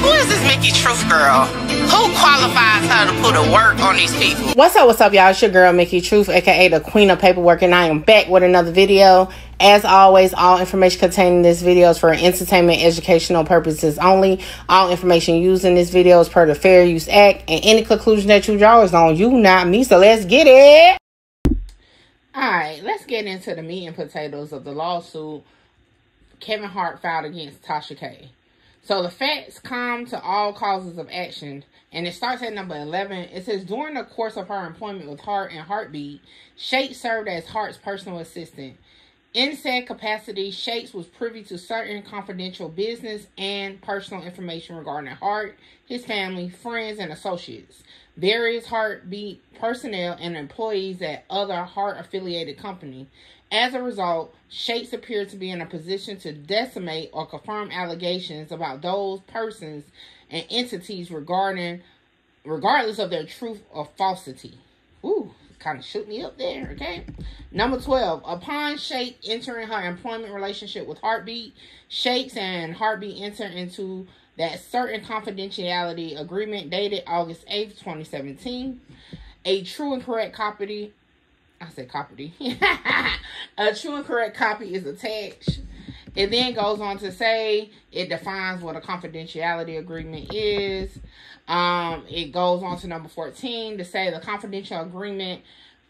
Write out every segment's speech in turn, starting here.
Who is this Mickey Truth girl? Who qualifies her to put a work on these people? What's up, y'all? It's your girl, Mickey Truth, aka the Queen of Paperwork, and I am back with another video. As always, all information contained in this video is for entertainment, educational purposes only. All information used in this video is per the Fair Use Act, and any conclusion that you draw is on you, not me. So let's get it. Alright, let's get into the meat and potatoes of the lawsuit Kevin Hart filed against Tasha K. So the facts come to all causes of action, and it starts at number 11. It says, during the course of her employment with Hart and Heartbeat, Shakes served as Hart's personal assistant. In said capacity, Shakes was privy to certain confidential business and personal information regarding Hart, his family, friends, and associates, various Heartbeat personnel, and employees at other Hart-affiliated companies. As a result, Shakes appeared to be in a position to decimate or confirm allegations about those persons and entities regardless of their truth or falsity. Ooh, kind of shoot me up there, okay? Number 12, upon Shakes entering her employment relationship with Heartbeat, Shakes and Heartbeat entered into that certain confidentiality agreement dated August 8th, 2017. A true and correct copy, a true and correct copy is attached. It then goes on to say it defines what a confidentiality agreement is. It goes on to number 14 to say the confidential agreement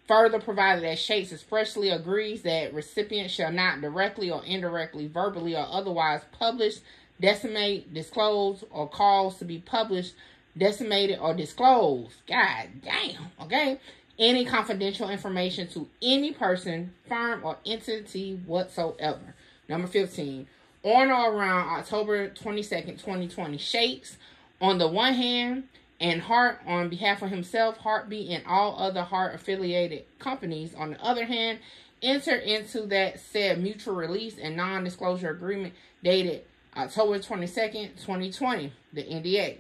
further provided that Shakes expressly agrees that recipients shall not directly or indirectly, verbally or otherwise publish, decimate, disclose, or cause to be published, decimated, or disclosed. God damn, okay? Any confidential information to any person, firm, or entity whatsoever. Number 15, on or around October 22nd, 2020, Shakes, on the one hand, and Hart, on behalf of himself, Heartbeat, and all other Hart-affiliated companies, on the other hand, entered into that said mutual release and non-disclosure agreement dated October 22nd, 2020, the NDA.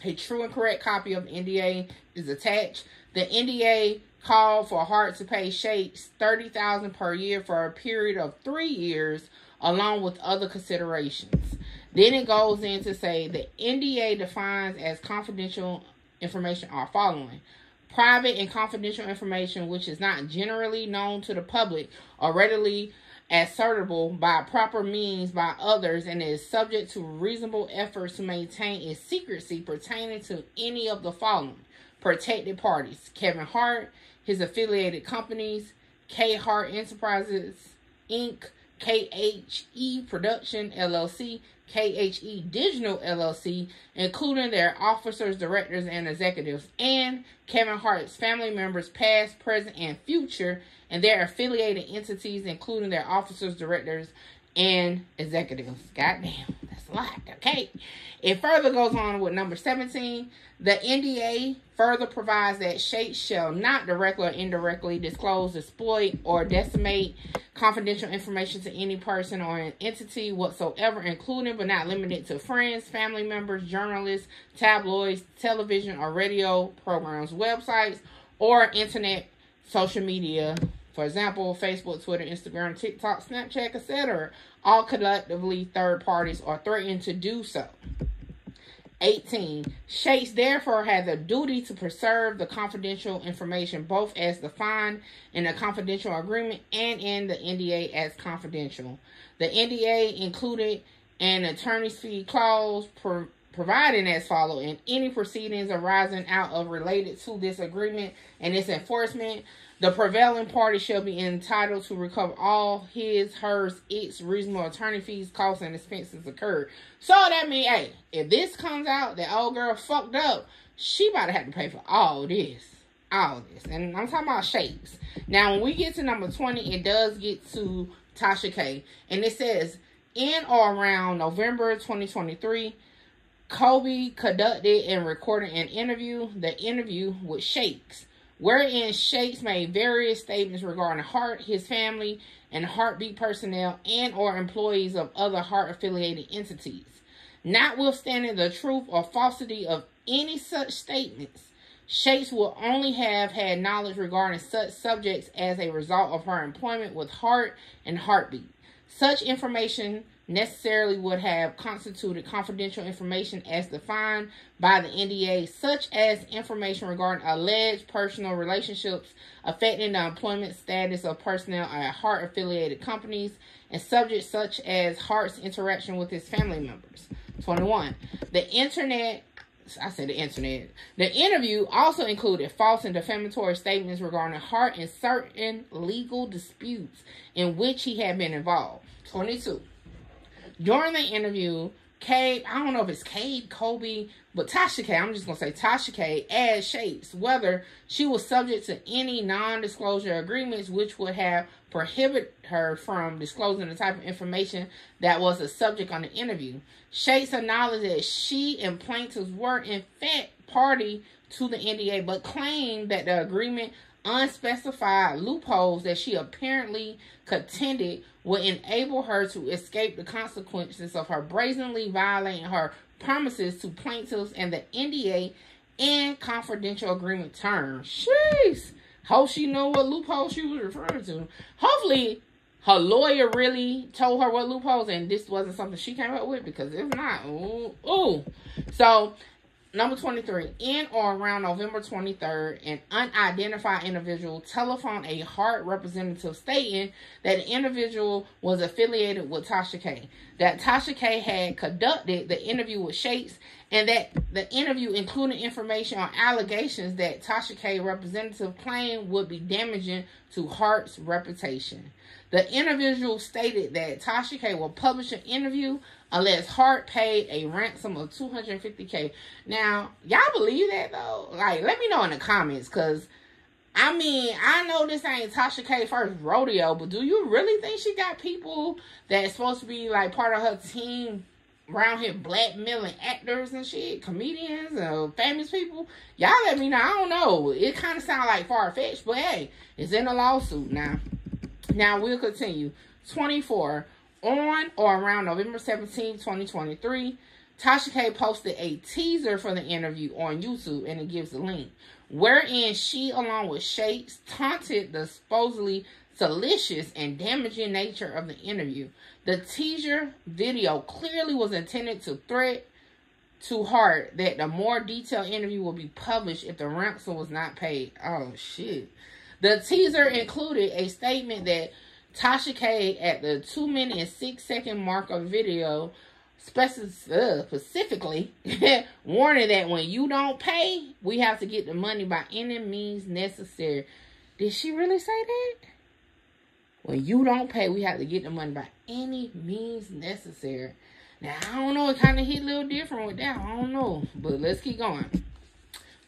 A true and correct copy of the NDA is attached. The NDA called for Hart to pay Shakes $30,000 per year for a period of 3 years, along with other considerations. Then it goes in to say the NDA defines as confidential information are following: private and confidential information which is not generally known to the public or readily ascertainable by proper means by others, and is subject to reasonable efforts to maintain its secrecy pertaining to any of the following: protected parties, Kevin Hart, his affiliated companies, K Hart Enterprises, Inc., KHE Production, LLC, KHE Digital, LLC, including their officers, directors, and executives, and Kevin Hart's family members, past, present, and future, and their affiliated entities, including their officers, directors, and executives. Goddamn, that's a lot, okay? It further goes on with number 17. The NDA further provides that Shakes shall not directly or indirectly disclose, exploit, or decimate confidential information to any person or an entity whatsoever, including but not limited to friends, family members, journalists, tabloids, television or radio programs, websites, or internet social media. For example, Facebook, Twitter, Instagram, TikTok, Snapchat, etc. All collectively third parties are threatened to do so. 18. Shakes therefore has a duty to preserve the confidential information both as defined in the confidential agreement and in the NDA as confidential. The NDA included an attorney's fee clause providing as follows: in any proceedings arising out of related to this agreement and its enforcement, the prevailing party shall be entitled to recover all his, hers, its reasonable attorney fees, costs, and expenses incurred. So that means, hey, if this comes out that old girl fucked up, she about to have to pay for all this. All this. And I'm talking about Shakes. Now, when we get to number 20, it does get to Tasha K. And it says, in or around November 2023, Kobe conducted and recorded an interview, the interview with Shakes, wherein Shakes made various statements regarding Hart, his family, and Heartbeat personnel and or employees of other Hart-affiliated entities. Notwithstanding the truth or falsity of any such statements, Shakes will only have had knowledge regarding such subjects as a result of her employment with Hart and Heartbeat. Such information necessarily would have constituted confidential information as defined by the NDA, such as information regarding alleged personal relationships affecting the employment status of personnel at Hart-affiliated companies and subjects such as Hart's interaction with his family members. 21. The interview also included false and defamatory statements regarding Hart and certain legal disputes in which he had been involved. 22. During the interview, I don't know if it's Kobe, but Tasha K, I'm just going to say Tasha K, asked Shapes whether she was subject to any non-disclosure agreements which would have prohibited her from disclosing the type of information that was the subject on the interview. Shapes acknowledged that she and plaintiffs were in fact party to the NDA, but claimed that the agreement unspecified loopholes that she apparently contended would enable her to escape the consequences of her brazenly violating her promises to plaintiffs and the NDA and confidential agreement terms. Jeez. Hope she knew what loopholes she was referring to. Hopefully, her lawyer really told her what loopholes and this wasn't something she came up with, because if not, ooh. So, number 23, in or around November 23rd, an unidentified individual telephoned a Hart representative stating that the individual was affiliated with Tasha K, that Tasha K had conducted the interview with Shapes, and that the interview included information on allegations that Tasha K representative claimed would be damaging to Hart's reputation. The individual stated that Tasha K will publish an interview unless Hart paid a ransom of $250K. Now, y'all believe that though? Like, let me know in the comments, because I mean, I know this ain't Tasha K first rodeo, but do you really think she got people that's supposed to be like part of her team around here blackmailing actors and shit, comedians, famous people? Y'all let me know. I don't know. It kind of sounds like far-fetched, but hey, it's in a lawsuit now. Now, we'll continue. 24. On or around November 17, 2023, Tasha K posted a teaser for the interview on YouTube, and it gives the link, wherein she, along with Shapes, taunted the supposedly salacious and damaging nature of the interview. The teaser video clearly was intended to threat to Hart that the more detailed interview will be published if the ransom was not paid. Oh, shit. The teaser included a statement that Tasha K, at the 2-minute and 6-second mark of the video, specifically warning that when you don't pay, we have to get the money by any means necessary. Did she really say that? When you don't pay, we have to get the money by any means necessary. Now, I don't know. It kind of hit a little different with that. I don't know. But let's keep going.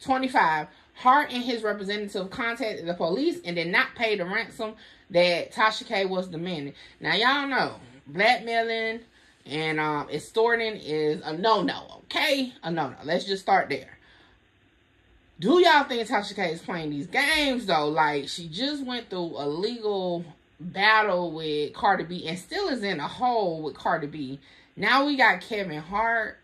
25. Hart and his representative contacted the police and did not pay the ransom that Tasha K was demanding. Now, y'all know, blackmailing and extorting is a no-no, okay? A no-no. Let's just start there. Do y'all think Tasha K is playing these games, though? Like, she just went through a legal battle with Cardi B and still is in a hole with Cardi B. Now we got Kevin Hart.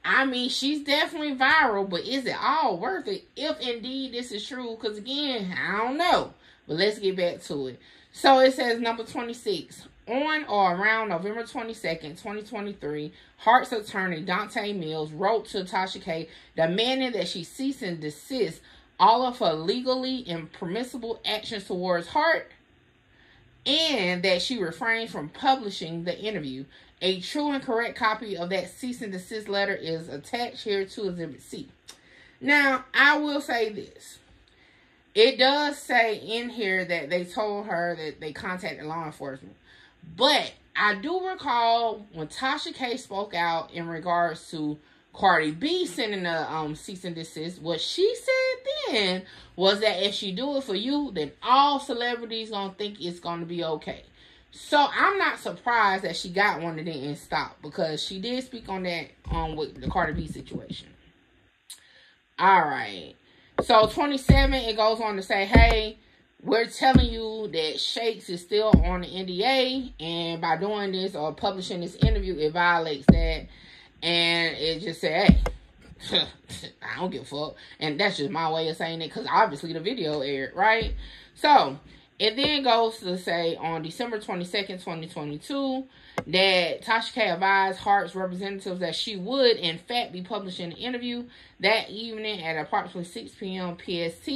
I mean, she's definitely viral, but is it all worth it if indeed this is true? Because again, I don't know. But let's get back to it. So it says number 26. On or around November 22nd, 2023, Hart's attorney, Dante Mills, wrote to Tasha K demanding that she cease and desist all of her legally impermissible actions towards Hart and that she refrained from publishing the interview. A true and correct copy of that cease and desist letter is attached here to Exhibit C. Now, I will say this. It does say in here that they told her that they contacted law enforcement. But I do recall when Tasha K spoke out in regards to Cardi B sending a cease and desist, what she said then was that if she do it for you, then all celebrities gonna think it's gonna be okay. So I'm not surprised that she got one and didn't stop, because she did speak on that with the Cardi B situation. All right. So 27, it goes on to say, hey, we're telling you that Shakes is still on the NDA, and by doing this or publishing this interview, it violates that. And it just said, hey, I don't give a fuck. And that's just my way of saying it, because obviously the video aired, right? So It then goes to say on December 22nd, 2022, that Tasha K advised Hart's representatives that she would, in fact, be publishing an interview that evening at approximately 6 p.m. PST.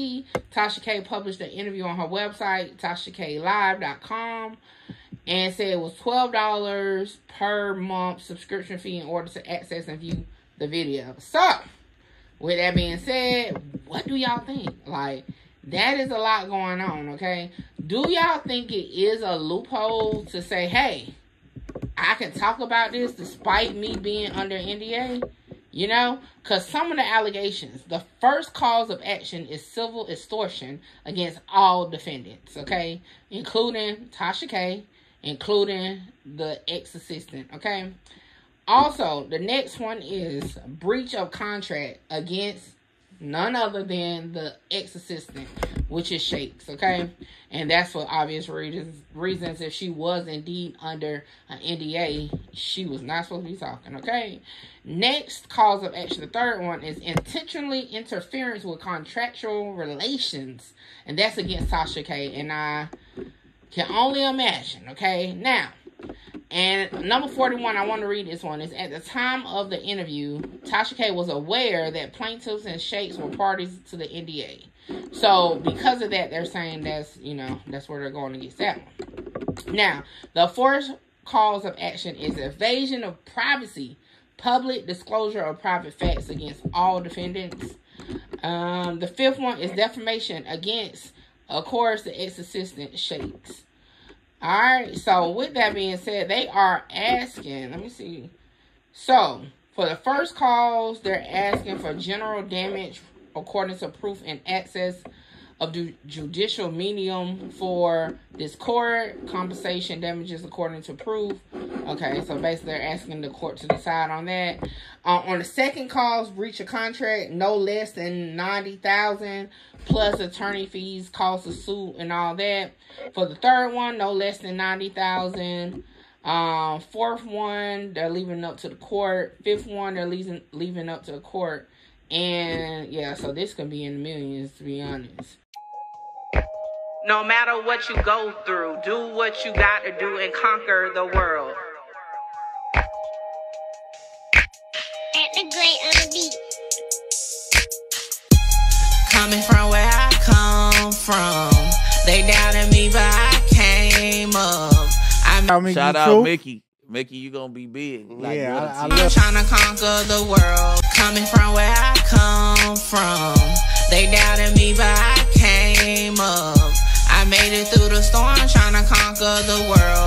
Tasha K published the interview on her website, TashaKLive.com, and said it was $12 per month subscription fee in order to access and view the video. So, with that being said, what do y'all think? Like, that is a lot going on, okay? Do y'all think it is a loophole to say, hey, I can talk about this despite me being under NDA? You know? Because some of the allegations, the first cause of action is civil extortion against all defendants, okay? Including Tasha K, including the ex-assistant, okay? Also, the next one is breach of contract against none other than the ex-assistant, which is Shakes, okay? And that's for obvious reasons. If she was indeed under an NDA, she was not supposed to be talking, okay? Next cause of action, the third one, is intentionally interference with contractual relations. And that's against Tasha K. And I can only imagine, okay? Now, and number 41, I want to read this one, is at the time of the interview, Tasha K was aware that plaintiffs and Shakes were parties to the NDA. So, because of that, they're saying that's, you know, that's where they're going against that one. Now, the fourth cause of action is evasion of privacy, public disclosure of private facts against all defendants. The fifth one is defamation against, of course, the ex-assistant Shakes. Alright, so with that being said, they are asking, let me see. So, for the first cause, they're asking for general damage according to proof and access of judicial medium for discord, compensation damages according to proof. Okay, so basically they're asking the court to decide on that. On the second cause, breach of contract, no less than $90,000 plus attorney fees, cost of suit, and all that. For the third one, no less than $90,000. Fourth one, they're leaving it up to the court. Fifth one, they're leaving up to the court. And yeah, so this could be in the millions, to be honest. No matter what you go through, do what you got to do and conquer the world. At the great on the beat. Coming from where I come from, they doubted me, but I came up. Shout out Mickey. Mickey, you gonna be big. Like, yeah, I'm trying to conquer the world. Coming from where I come from, they doubted me, but I came up. I made it through the storm, trying to conquer the world.